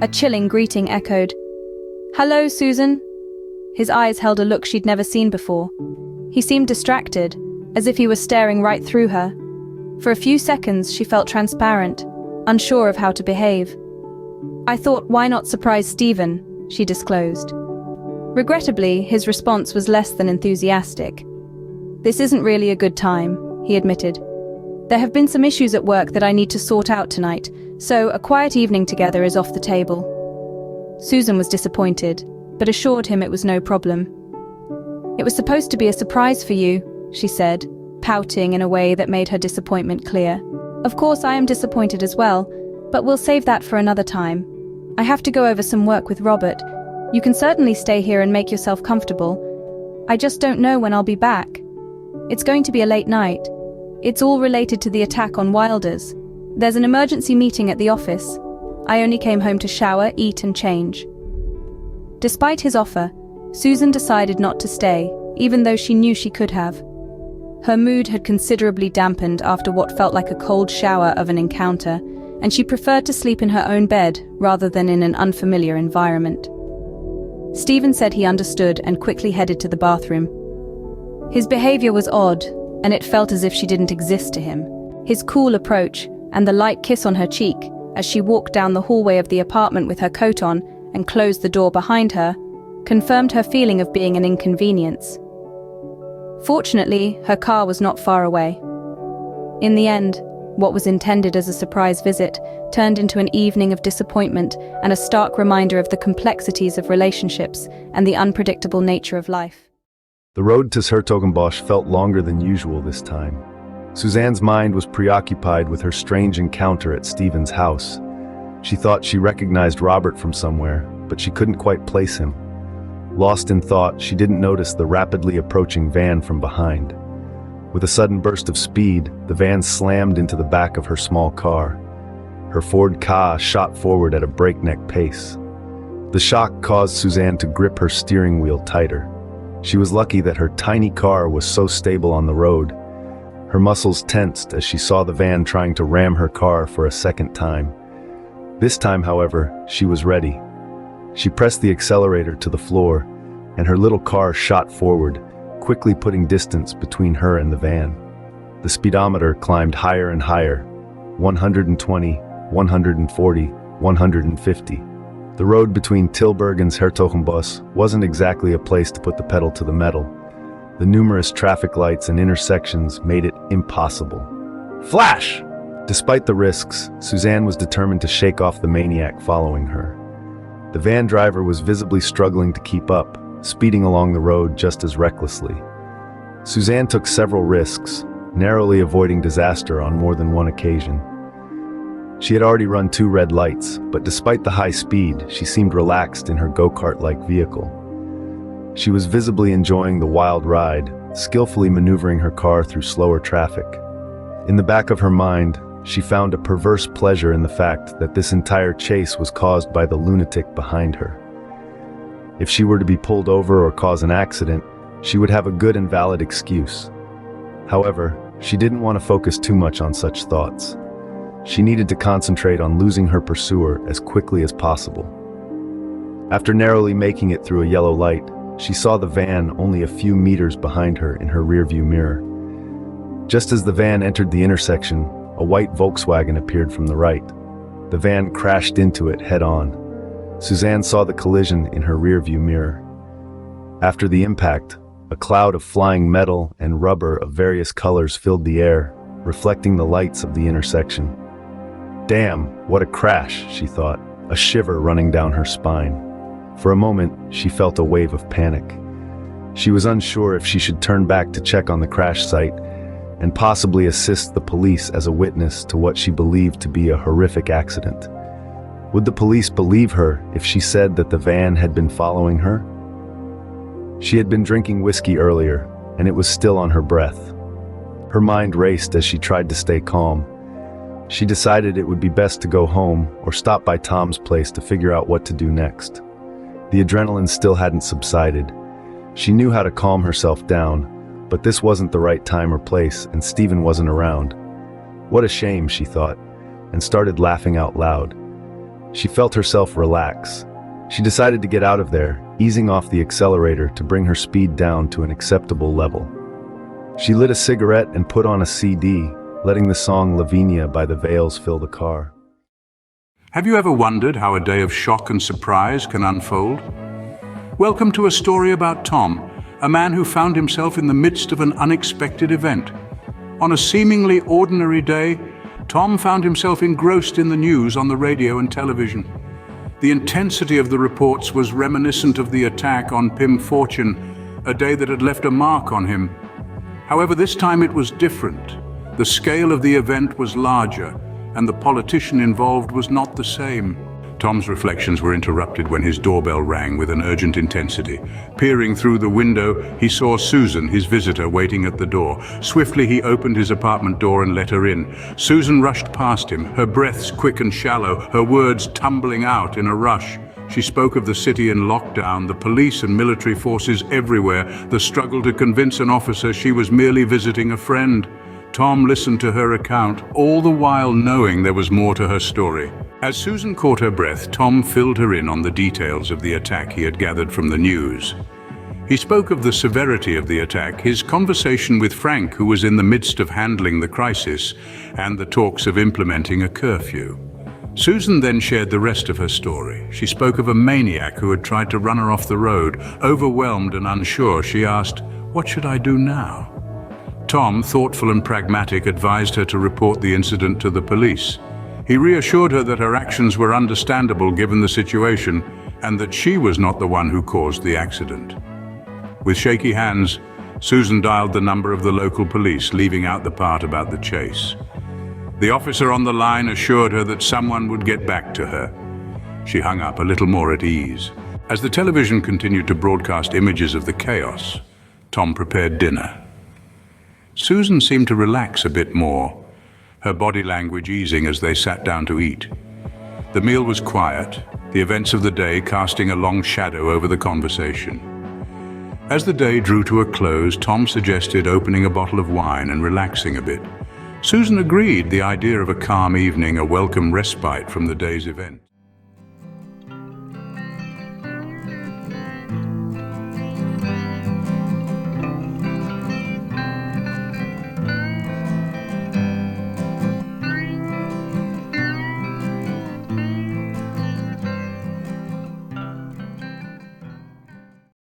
A chilling greeting echoed. "Hello, Susan." His eyes held a look she'd never seen before. He seemed distracted, as if he were staring right through her. For a few seconds, she felt transparent, unsure of how to behave. "I thought, why not surprise Stephen?" she disclosed. Regrettably, his response was less than enthusiastic. "This isn't really a good time," he admitted. "There have been some issues at work that I need to sort out tonight, so a quiet evening together is off the table." Susan was disappointed, but assured him it was no problem. "It was supposed to be a surprise for you," she said, pouting in a way that made her disappointment clear. "Of course I am disappointed as well, but we'll save that for another time. I have to go over some work with Robert. You can certainly stay here and make yourself comfortable. I just don't know when I'll be back. It's going to be a late night. It's all related to the attack on Wilders. There's an emergency meeting at the office. I only came home to shower, eat and change." Despite his offer, Susan decided not to stay, even though she knew she could have. Her mood had considerably dampened after what felt like a cold shower of an encounter, and she preferred to sleep in her own bed rather than in an unfamiliar environment. Stephen said he understood and quickly headed to the bathroom. His behavior was odd, and it felt as if she didn't exist to him. His cool approach and the light kiss on her cheek as she walked down the hallway of the apartment with her coat on and closed the door behind her confirmed her feeling of being an inconvenience. Fortunately, her car was not far away. In the end, what was intended as a surprise visit turned into an evening of disappointment and a stark reminder of the complexities of relationships and the unpredictable nature of life. The road to 's-Hertogenbosch felt longer than usual this time. Suzanne's mind was preoccupied with her strange encounter at Stephen's house. She thought she recognized Robert from somewhere, but she couldn't quite place him. Lost in thought, she didn't notice the rapidly approaching van from behind. With a sudden burst of speed, the van slammed into the back of her small car. Her Ford Ka shot forward at a breakneck pace. The shock caused Suzanne to grip her steering wheel tighter. She was lucky that her tiny car was so stable on the road. Her muscles tensed as she saw the van trying to ram her car for a second time. This time, however, she was ready. She pressed the accelerator to the floor, and her little car shot forward, quickly putting distance between her and the van. The speedometer climbed higher and higher, 120, 140, 150. The road between Tilburg and 's-Hertogenbosch wasn't exactly a place to put the pedal to the metal. The numerous traffic lights and intersections made it impossible. Flash! Despite the risks, Suzanne was determined to shake off the maniac following her. The van driver was visibly struggling to keep up, speeding along the road just as recklessly. Suzanne took several risks, narrowly avoiding disaster on more than one occasion. She had already run 2 red lights, but despite the high speed, she seemed relaxed in her go-kart-like vehicle. She was visibly enjoying the wild ride, skillfully maneuvering her car through slower traffic. In the back of her mind, she found a perverse pleasure in the fact that this entire chase was caused by the lunatic behind her. If she were to be pulled over or cause an accident, she would have a good and valid excuse. However, she didn't want to focus too much on such thoughts. She needed to concentrate on losing her pursuer as quickly as possible. After narrowly making it through a yellow light, she saw the van only a few meters behind her in her rearview mirror. Just as the van entered the intersection, a white Volkswagen appeared from the right. The van crashed into it head-on. Suzanne saw the collision in her rearview mirror. After the impact, a cloud of flying metal and rubber of various colors filled the air, reflecting the lights of the intersection. Damn, what a crash, she thought, a shiver running down her spine. For a moment, she felt a wave of panic. She was unsure if she should turn back to check on the crash site and possibly assist the police as a witness to what she believed to be a horrific accident. Would the police believe her if she said that the van had been following her? She had been drinking whiskey earlier, and it was still on her breath. Her mind raced as she tried to stay calm. She decided it would be best to go home or stop by Tom's place to figure out what to do next. The adrenaline still hadn't subsided. She knew how to calm herself down, but this wasn't the right time or place, and Stephen wasn't around. What a shame, she thought, and started laughing out loud. She felt herself relax. She decided to get out of there, easing off the accelerator to bring her speed down to an acceptable level. She lit a cigarette and put on a CD, letting the song Lavinia by the Veils fill the car. Have you ever wondered how a day of shock and surprise can unfold? Welcome to a story about Tom, a man who found himself in the midst of an unexpected event. On a seemingly ordinary day, Tom found himself engrossed in the news on the radio and television. The intensity of the reports was reminiscent of the attack on Pim Fortune, a day that had left a mark on him. However, this time it was different. The scale of the event was larger, and the politician involved was not the same. Tom's reflections were interrupted when his doorbell rang with an urgent intensity. Peering through the window, he saw Susan, his visitor, waiting at the door. Swiftly, he opened his apartment door and let her in. Susan rushed past him, her breaths quick and shallow, her words tumbling out in a rush. She spoke of the city in lockdown, the police and military forces everywhere, the struggle to convince an officer she was merely visiting a friend. Tom listened to her account, all the while knowing there was more to her story. As Susan caught her breath, Tom filled her in on the details of the attack he had gathered from the news. He spoke of the severity of the attack, his conversation with Frank, who was in the midst of handling the crisis, and the talks of implementing a curfew. Susan then shared the rest of her story. She spoke of a maniac who had tried to run her off the road. Overwhelmed and unsure, she asked, "What should I do now?" Tom, thoughtful and pragmatic, advised her to report the incident to the police. He reassured her that her actions were understandable given the situation and that she was not the one who caused the accident. With shaky hands, Susan dialed the number of the local police, leaving out the part about the chase. The officer on the line assured her that someone would get back to her. She hung up a little more at ease. As the television continued to broadcast images of the chaos, Tom prepared dinner. Susan seemed to relax a bit more, her body language easing as they sat down to eat. The meal was quiet, the events of the day casting a long shadow over the conversation. As the day drew to a close, Tom suggested opening a bottle of wine and relaxing a bit. Susan agreed, the idea of a calm evening, a welcome respite from the day's events.